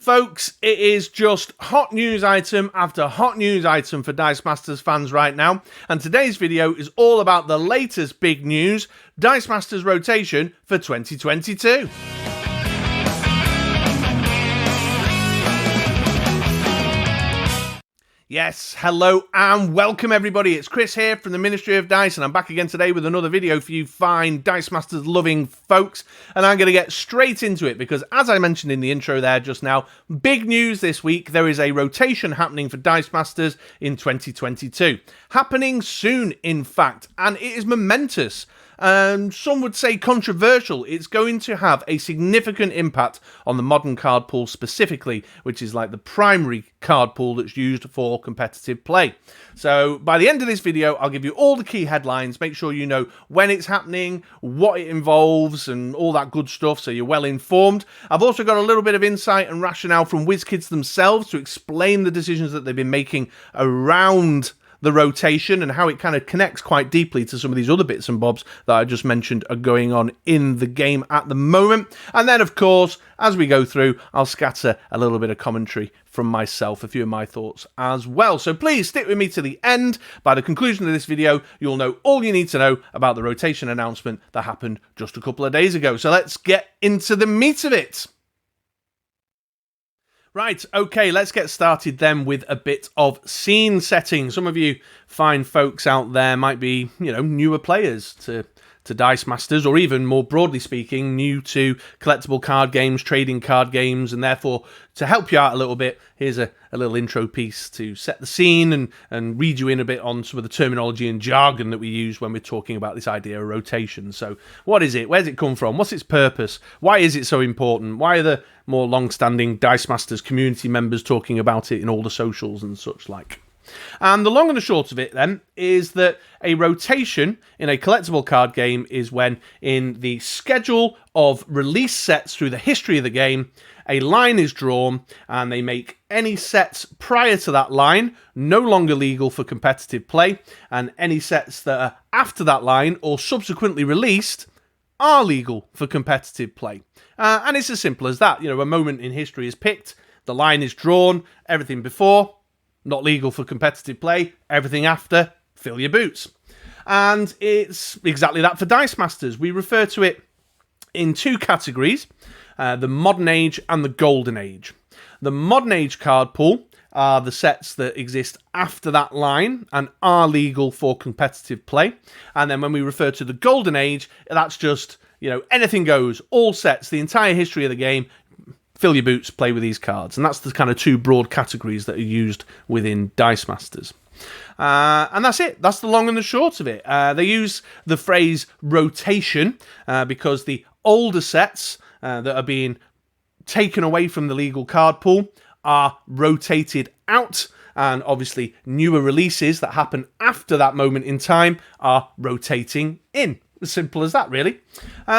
Folks, it is just hot news item after hot news item for Dice Masters fans right now, and today's video is all about the latest big news, Dice Masters rotation for 2022. Yes, hello and welcome everybody, it's Chris here from the Ministry of Dice, and I'm back again today with another video for you fine Dice Masters loving folks, and I'm going to get straight into it because, as I mentioned in the intro there just now, big news this week. There is a rotation happening for Dice Masters in 2022. Happening soon, in fact, and it is momentous. Some would say controversial. It's going to have a significant impact on the modern card pool specifically, which is like the primary card pool that's used for competitive play. So by the end of this video, I'll give you all the key headlines, make sure you know when it's happening, what it involves, and all that good stuff, so you're well informed. I've also got a little bit of insight and rationale from Wizkids themselves to explain the decisions that they've been making around the rotation and how it kind of connects quite deeply to some of these other bits and bobs that I just mentioned are going on in the game at the moment. And then, of course, as we go through, I'll scatter a little bit of commentary from myself, a few of my thoughts as well. So please stick with me to the end. By the conclusion of this video, you'll know all you need to know about the rotation announcement that happened just a couple of days ago. So let's get into the meat of it. Right, okay, let's get started then with a bit of scene setting. Some of you fine folks out there might be, newer players to Dice Masters, or even more broadly speaking, new to collectible card games, trading card games, and therefore, to help you out a little bit, here's a little intro piece to set the scene and read you in a bit on some of the terminology and jargon that we use when we're talking about this idea of rotation. So, what is it? Where's it come from? What's its purpose? Why is it so important? Why are the more long-standing Dice Masters community members talking about it in all the socials and such like? And the long and the short of it, then, is that a rotation in a collectible card game is when, in the schedule of release sets through the history of the game, a line is drawn and they make any sets prior to that line no longer legal for competitive play, and any sets that are after that line or subsequently released are legal for competitive play. And it's as simple as that. A moment in history is picked, the line is drawn, everything before, not legal for competitive play, everything after, fill your boots. And it's exactly that for Dice Masters. We refer to it in two categories, the Modern Age and the Golden Age. The Modern Age card pool are the sets that exist after that line and are legal for competitive play. And then when we refer to the Golden Age, that's just, anything goes, all sets, the entire history of the game, fill your boots, play with these cards. And that's the kind of two broad categories that are used within Dice Masters. And that's it. That's the long and the short of it. They use the phrase rotation because the older sets that are being taken away from the legal card pool are rotated out, and obviously newer releases that happen after that moment in time are rotating in. As simple as that, really.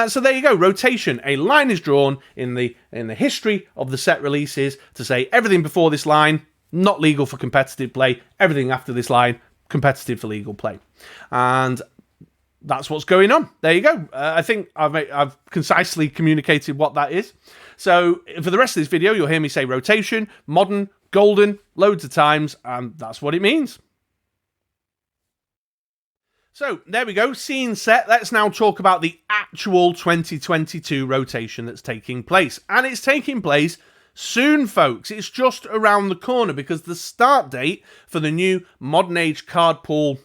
So there you go, rotation. A line is drawn in the history of the set releases to say everything before this line, not legal for competitive play. Everything after this line, competitive for legal play. And that's what's going on. There you go. I think I've concisely communicated what that is. So for the rest of this video, you'll hear me say rotation, modern, golden, loads of times, and that's what it means. So, there we go, scene set. Let's now talk about the actual 2022 rotation that's taking place. And it's taking place soon, folks. It's just around the corner because the start date for the new Modern Age card pool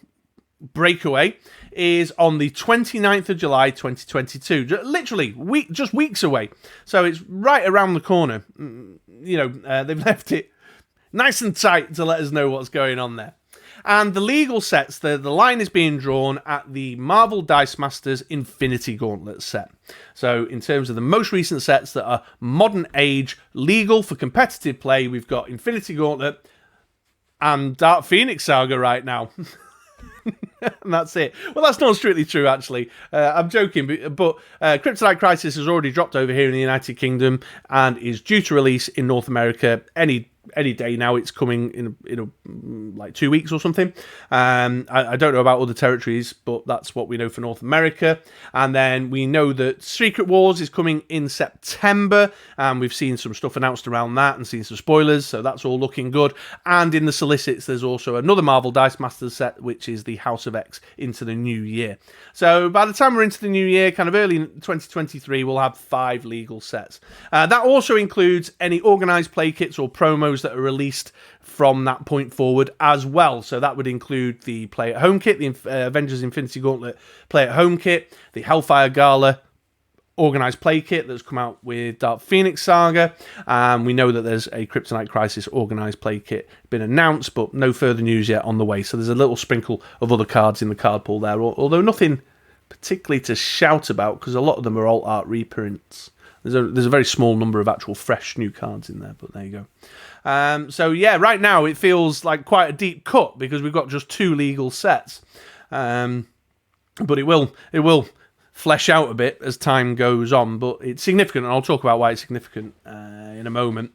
breakaway is on the 29th of July 2022. Literally, just weeks away. So it's right around the corner. They've left it nice and tight to let us know what's going on there. And the legal sets, the line is being drawn at the Marvel Dice Masters Infinity Gauntlet set. So in terms of the most recent sets that are Modern Age legal for competitive play, we've got Infinity Gauntlet and Dark Phoenix Saga right now. And that's it. Well, that's not strictly true, actually. I'm joking, but Kryptonite Crisis has already dropped over here in the United Kingdom and is due to release in North America any day now. It's coming in like 2 weeks or something. I don't know about other territories, but that's what we know for North America. And then we know that Secret Wars is coming in September, and we've seen some stuff announced around that and seen some spoilers, so that's all looking good. And in the solicits, there's also another Marvel Dice Masters set, which is the House of X Into the New Year. So by the time we're into the new year, kind of early 2023, we'll have 5 legal sets. That also includes any organised play kits or promos that are released from that point forward as well. So that would include the Play at Home kit, the Avengers Infinity Gauntlet Play at Home kit, the Hellfire Gala organised play kit that's come out with Dark Phoenix Saga. We know that there's a Kryptonite Crisis organised play kit been announced, but no further news yet on the way. So there's a little sprinkle of other cards in the card pool there, although nothing particularly to shout about, because a lot of them are alt art reprints. There's a very small number of actual fresh new cards in there, but there you go. So yeah, right now it feels like quite a deep cut because we've got just 2 legal sets. But it will flesh out a bit as time goes on, but it's significant, and I'll talk about why it's significant in a moment.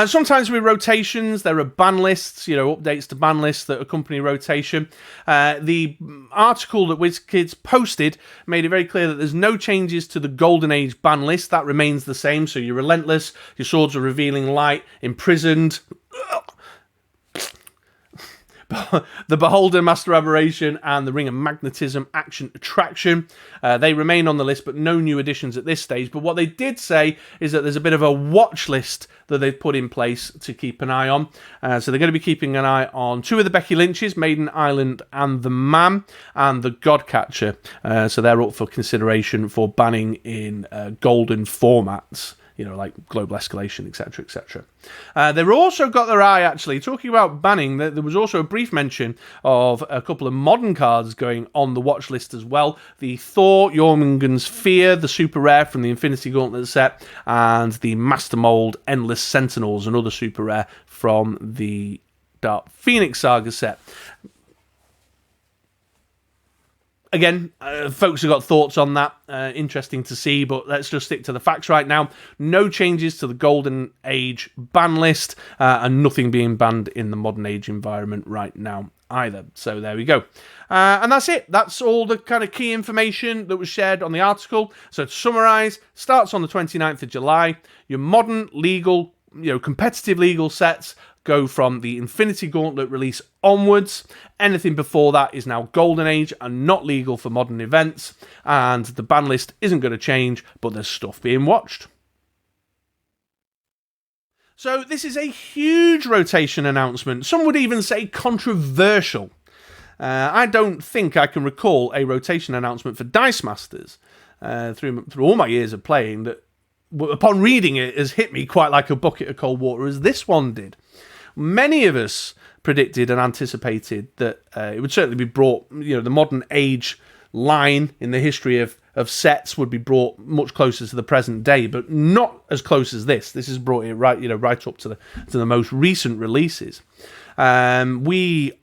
Sometimes with rotations, there are ban lists, updates to ban lists that accompany rotation. The article that Wizkids posted made it very clear that there's no changes to the Golden Age ban list. That remains the same, so you're relentless, your swords are revealing light, imprisoned, the Beholder, Master Aberration, and the Ring of Magnetism Action Attraction. They remain on the list, but no new additions at this stage. But what they did say is that there's a bit of a watch list that they've put in place to keep an eye on. So they're going to be keeping an eye on 2 of the Becky Lynches, Maiden Island and the Man, and the Godcatcher. So they're up for consideration for banning in golden formats. Like Global Escalation, etc., etc. They've also got their eye, actually, talking about banning, there was also a brief mention of a couple of modern cards going on the watch list as well. The Thor, Jormungand's Fear, the super rare from the Infinity Gauntlet set, and the Master Mold, Endless Sentinels, another super rare from the Dark Phoenix Saga set. Again, folks have got thoughts on that. Interesting to see, but let's just stick to the facts right now. No changes to the Golden Age ban list, and nothing being banned in the Modern Age environment right now either. So there we go. And that's it. That's all the kind of key information that was shared on the article. So to summarise, starts on the 29th of July. Your modern legal, competitive legal sets go from the Infinity Gauntlet release onwards. Anything before that is now Golden Age and not legal for modern events. And the ban list isn't going to change, but there's stuff being watched. So this is a huge rotation announcement. Some would even say controversial. I don't think I can recall a rotation announcement for Dice Masters through all my years of playing that, upon reading it, has hit me quite like a bucket of cold water as this one did. Many of us predicted and anticipated that it would certainly be brought, the modern age line in the history of sets would be brought much closer to the present day, but not as close as this. This has brought it right up to the most recent releases. We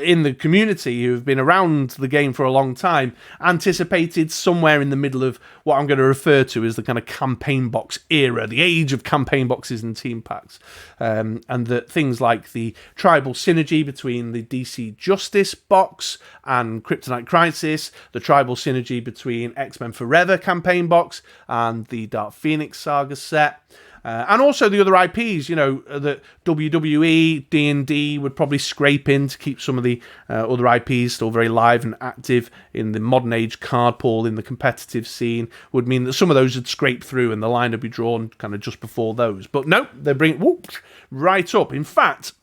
in the community who've been around the game for a long time anticipated somewhere in the middle of what I'm going to refer to as the kind of campaign box era, the age of campaign boxes and team packs, and that things like the tribal synergy between the DC Justice box and Kryptonite Crisis, the tribal synergy between X-Men Forever campaign box and the Dark Phoenix Saga set, and also the other IPs, that WWE, D&D would probably scrape in to keep some of the other IPs still very live and active in the modern age card pool in the competitive scene, would mean that some of those would scrape through and the line would be drawn kind of just before those. But no, they bring it right up. In fact,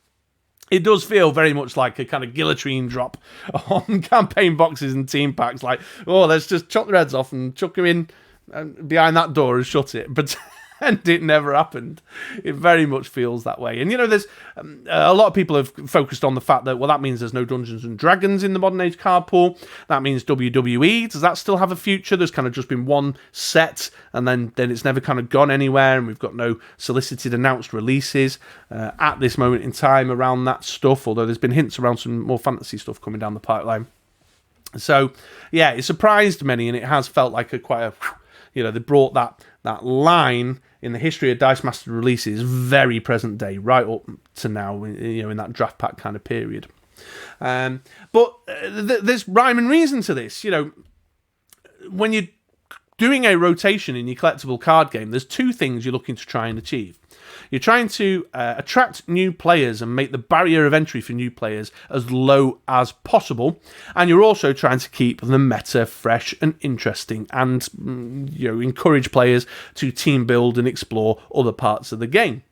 it does feel very much like a kind of guillotine drop on campaign boxes and team packs. Like, let's just chop their heads off and chuck them in behind that door and shut it. But and it never happened. It very much feels that way. And, there's a lot of people have focused on the fact that, that means there's no Dungeons and Dragons in the modern age card pool. That means WWE. Does that still have a future? There's kind of just been one set, and then it's never kind of gone anywhere, and we've got no solicited announced releases at this moment in time around that stuff, although there's been hints around some more fantasy stuff coming down the pipeline. So, yeah, it surprised many, and it has felt like they brought that line in the history of Dice Master releases very present day, right up to now, in that draft pack kind of period. But there's rhyme and reason to this. When you're doing a rotation in your collectible card game, there's two things you're looking to try and achieve. You're trying to attract new players and make the barrier of entry for new players as low as possible. And you're also trying to keep the meta fresh and interesting and encourage players to team build and explore other parts of the game.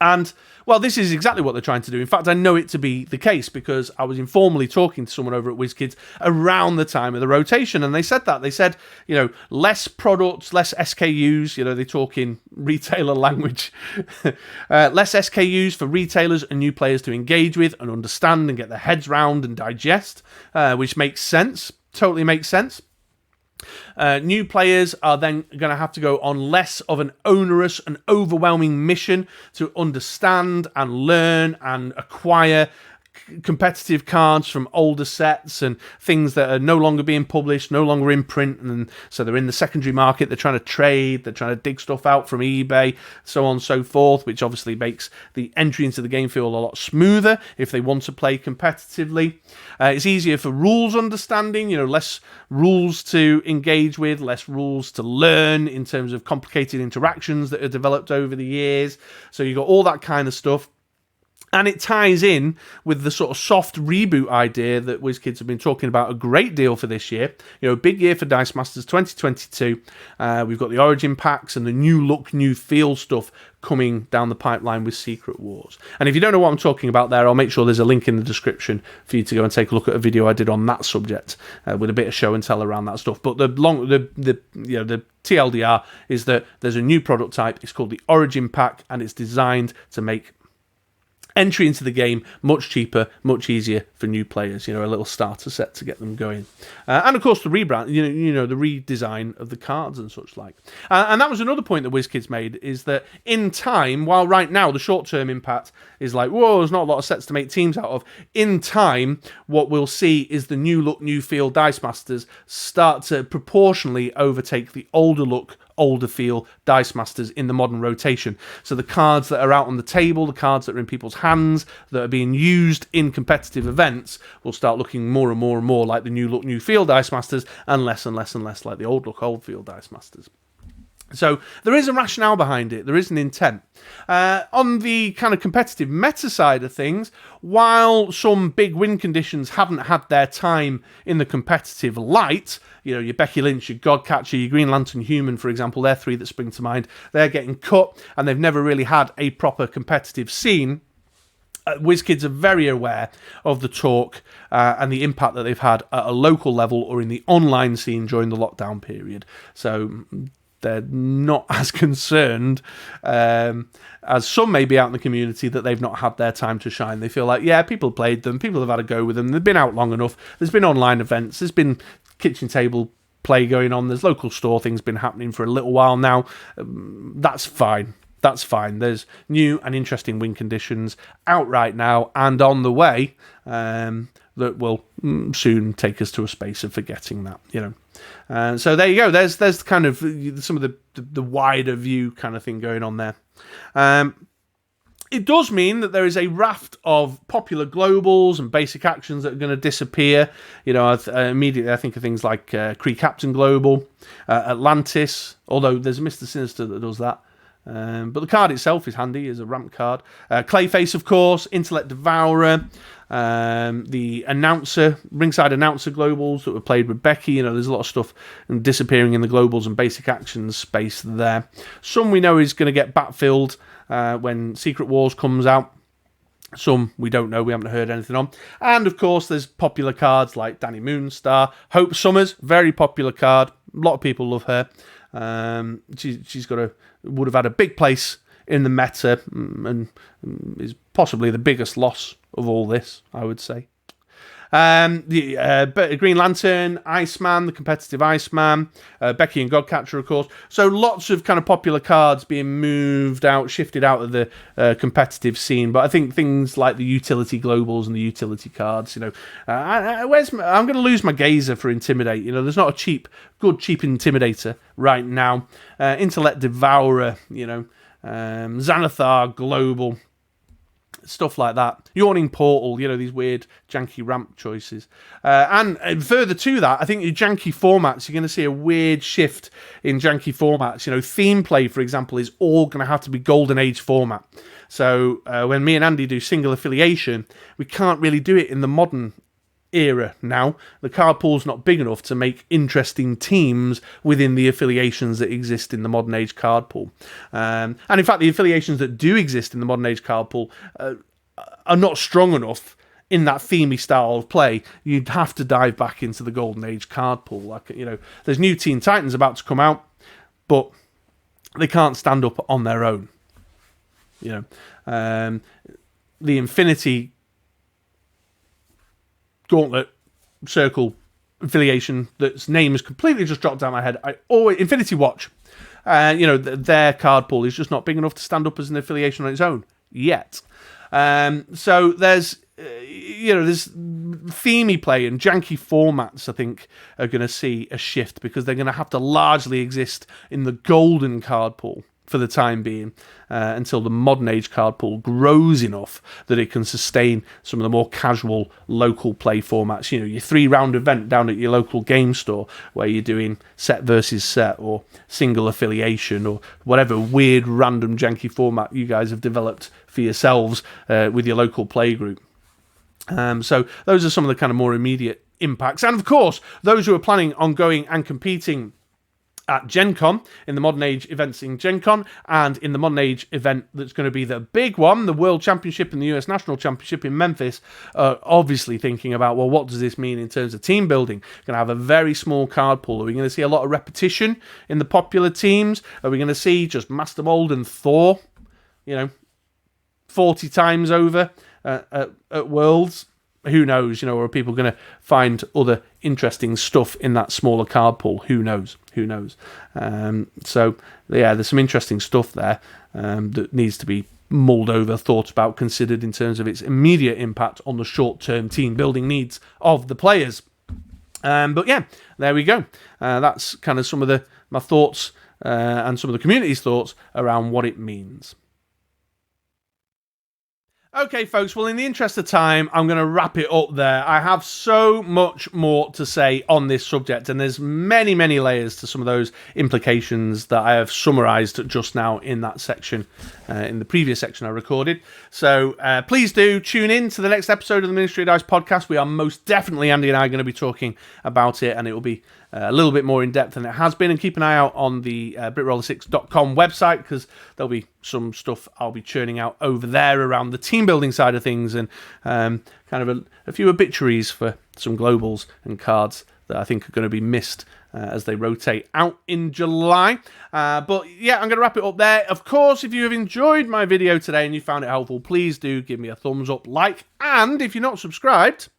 And, well, this is exactly what they're trying to do. In fact, I know it to be the case because I was informally talking to someone over at Wizkids around the time of the rotation, and they said that. They said, less products, less SKUs, they talk in retailer language. Less SKUs for retailers and new players to engage with and understand and get their heads round and digest, which makes sense, totally makes sense. New players are then going to have to go on less of an onerous and overwhelming mission to understand and learn and acquire competitive cards from older sets and things that are no longer being published, no longer in print, and so they're in the secondary market. They're trying to trade, they're trying to dig stuff out from eBay, so on and so forth, which obviously makes the entry into the game feel a lot smoother if they want to play competitively. It's easier for rules understanding, less rules to engage with, less rules to learn in terms of complicated interactions that are developed over the years. So you've got all that kind of stuff. And it ties in with the sort of soft reboot idea that Wizkids have been talking about a great deal for this year. Big year for Dice Masters 2022. We've got the Origin packs and the new look, new feel stuff coming down the pipeline with Secret Wars. And if you don't know what I'm talking about there, I'll make sure there's a link in the description for you to go and take a look at a video I did on that subject with a bit of show and tell around that stuff. But the TLDR is that there's a new product type. It's called the Origin pack, and it's designed to make entry into the game much cheaper, much easier for new players, a little starter set to get them going. And of course the rebrand, the redesign of the cards and such like. And that was another point that Wizkids made, is that in time, while right now the short-term impact is like, whoa, there's not a lot of sets to make teams out of, in time, what we'll see is the new look, new feel Dice Masters start to proportionally overtake the older look, older feel Dice Masters in the modern rotation. So the cards that are out on the table, the cards that are in people's hands, that are being used in competitive events, will start looking more and more and more like the new look, new feel Dice Masters, and less like the old look, old feel Dice Masters. So there is a rationale behind it. There is an intent. On the kind of competitive meta side of things, while some big win conditions haven't had their time in the competitive light, your Becky Lynch, your Godcatcher, your Green Lantern Human, for example, they're three that spring to mind. They're getting cut, and they've never really had a proper competitive scene. Wizkids are very aware of the talk and the impact that they've had at a local level or in the online scene during the lockdown period. So they're not as concerned as some may be out in the community that they've not had their time to shine. They feel like, yeah, people played them, people have had a go with them, they've been out long enough, there's been online events, there's been kitchen table play going on, there's local store things been happening for a little while now. That's fine. That's fine. There's new and interesting win conditions out right now and on the way that will soon take us to a space of forgetting that, so there you go. There's kind of some of the wider view kind of thing going on there. It does mean that there is a raft of popular globals and basic actions that are going to disappear. Immediately I think of things like Kree Captain Global, Atlantis, although there's Mr. Sinister that does that. But the card itself is handy as a ramp card. Clayface, of course, Intellect Devourer, the ringside announcer globals that were played with Becky. There's a lot of stuff disappearing in the globals and basic actions space there. Some we know is going to get backfilled when Secret Wars comes out. Some we don't know, we haven't heard anything on. And of course there's popular cards like Danny Moonstar, Hope Summers, very popular card. A lot of people love her. She's would have had a big place in the meta and is possibly the biggest loss of all this, I would say. The Green Lantern, Iceman, the competitive Iceman, Becky and Godcatcher, of course. So lots of kind of popular cards being moved out, shifted out of the competitive scene. But I think things like the utility globals and the utility cards, I'm going to lose my gazer for Intimidate. There's not a good cheap Intimidator right now. Intellect Devourer, Xanathar Global. Stuff like that. Yawning Portal, these weird janky ramp choices. And further to that, I think your janky formats, you're going to see a weird shift in janky formats. Theme play, for example, is all going to have to be Golden Age format. So when me and Andy do single affiliation, we can't really do it in the modern era now. The card pool's not big enough to make interesting teams within the affiliations that exist in the modern age card pool. And in fact, the affiliations that do exist in the modern age card pool are not strong enough in that themey style of play. You'd have to dive back into the golden age card pool. There's new Teen Titans about to come out, but they can't stand up on their own. The Infinity Gauntlet Circle affiliation, that's name has completely just dropped down my head. Infinity Watch. Their card pool is just not big enough to stand up as an affiliation on its own yet. So there's themey play and janky formats, I think, are going to see a shift because they're going to have to largely exist in the golden card pool for the time being, until the modern age card pool grows enough that it can sustain some of the more casual local play formats. Your 3-round event down at your local game store where you're doing set versus set or single affiliation or whatever weird random janky format you guys have developed for yourselves with your local play group. So those are some of the kind of more immediate impacts. And of course, those who are planning on going and competing at Gen Con, in the Modern Age events in Gen Con, and in the Modern Age event that's going to be the big one, the World Championship and the US National Championship in Memphis, obviously thinking about, well, what does this mean in terms of team building? Going to have a very small card pool. Are we going to see a lot of repetition in the popular teams? Are we going to see just Master Mold and Thor, 40 times over at Worlds? Who knows, or are people going to find other interesting stuff in that smaller card pool? Who knows? So, there's some interesting stuff there that needs to be mulled over, thought about, considered in terms of its immediate impact on the short-term team building needs of the players. But yeah, there we go. That's kind of some of my thoughts and some of the community's thoughts around what it means. Okay, folks, well, in the interest of time, I'm going to wrap it up there. I have so much more to say on this subject, and there's many, many layers to some of those implications that I have summarised just now in that section, in the previous section I recorded. So please do tune in to the next episode of the Ministry of Dice podcast. We are most definitely, Andy and I, going to be talking about it, and it will be a little bit more in depth than it has been. And keep an eye out on the BritRoller6.com website, because there'll be some stuff I'll be churning out over there around the team building side of things, and kind of a few obituaries for some globals and cards that I think are going to be missed as they rotate out in July. But yeah, I'm going to wrap it up there. Of course, if you have enjoyed my video today and you found it helpful, please do give me a thumbs up, like, and if you're not subscribed,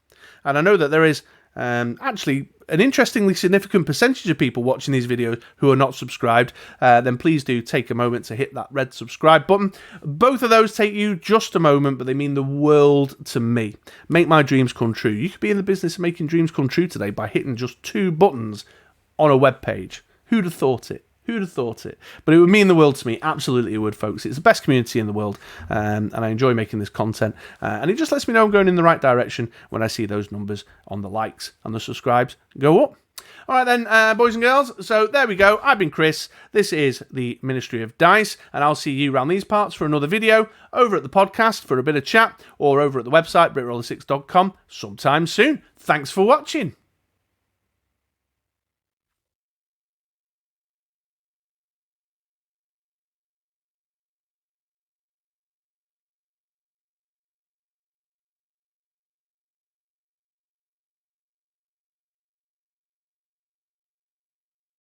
and I know that there is actually an interestingly significant percentage of people watching these videos who are not subscribed, then please do take a moment to hit that red subscribe button. Both of those take you just a moment, but they mean the world to me. Make my dreams come true. You could be in the business of making dreams come true today by hitting just 2 buttons on a web page. Who'd have thought it? Who'd have thought it? But it would mean the world to me. Absolutely it would, folks. It's the best community in the world, and I enjoy making this content. And it just lets me know I'm going in the right direction when I see those numbers on the likes and the subscribes go up. All right then, boys and girls. So there we go. I've been Chris. This is the Ministry of Dice, and I'll see you around these parts for another video, over at the podcast for a bit of chat, or over at the website, BritRoller6.com, sometime soon. Thanks for watching.